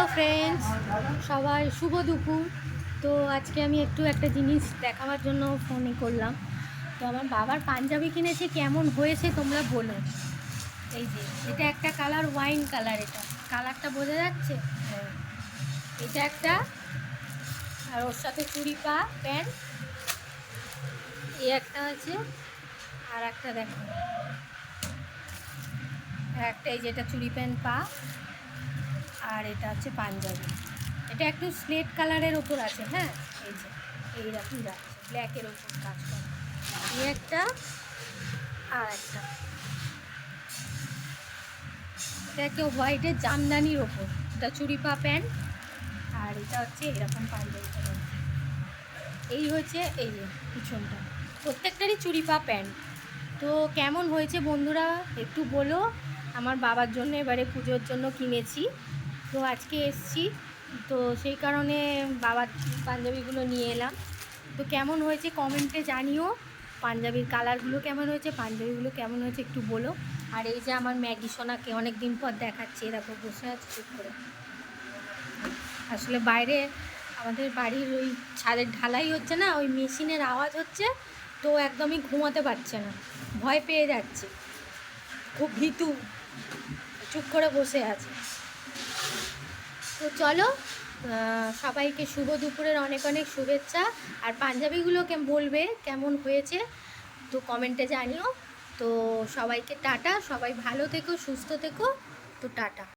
Hello friends, সবাই শুভ দুপুর। তো আজকে আমি একটা জিনিস দেখাবার জন্য ফোনে করলাম। তো আমার বাবার পাঞ্জাবি কিনেছে, কেমন হয়েছে তোমরা বলো। এই যে এটা একটা কালার, ওয়াইন কালার, এটা কালারটা বোঝা যাচ্ছে। হ্যাঁ, এটা একটা, আর ওর সাথে চুড়ি পা প্যান্ট, এই একটা আছে, আর একটা দেখো, আর একটা এই যেটা চুড়ি প্যান্ট পা, আর এটা হচ্ছে পাঞ্জাবি। এটা একটু স্লেট কালারের ওপর আছে। হ্যাঁ, এই যে এইরকম যাচ্ছে, ব্ল্যাকের ওপর কাজ করে। এই একটা, আর একটা, এটা একটা হোয়াইটের জামদানির ওপর, এটা চুড়ি পা প্যান্ট, আর এটা হচ্ছে এরকম পাঞ্জাবি কালার। এই হচ্ছে এই যে পিছনটা, প্রত্যেকটারই চুড়ি পা প্যান্ট। তো কেমন হয়েছে বন্ধুরা একটু বলো। আমার বাবার জন্য এবারে পুজোর জন্য কিনেছি, তো আজকে এসছি, তো সেই কারণে বাবার পাঞ্জাবিগুলো নিয়ে এলাম। তো কেমন হয়েছে কমেন্টে জানিও, পাঞ্জাবির কালারগুলো কেমন হয়েছে, পাঞ্জাবিগুলো কেমন হয়েছে একটু বলো। আর এই যে আমার ম্যাগি সোনাকে অনেক দিন পর দেখাচ্ছি, এরকম বসে আছে চুপ করে। আসলে বাইরে আমাদের বাড়ির ওই ছাদের ঢালাই হচ্ছে না, ওই মেশিনের আওয়াজ হচ্ছে, তো একদমই ঘুমাতে পারছে না, ভয় পেয়ে যাচ্ছে, খুব ভীতু, চুপ করে বসে আছে। তো চলো, সবাইকে শুভ দুপুরের অনেক অনেক শুভেচ্ছা। আর পাঞ্জাবিগুলো বলবে কেমন হয়েছে, তো কমেন্টে জানিও। তো সবাইকে টাটা, সবাই ভালো থেকো, সুস্থ থেকো, তো টাটা।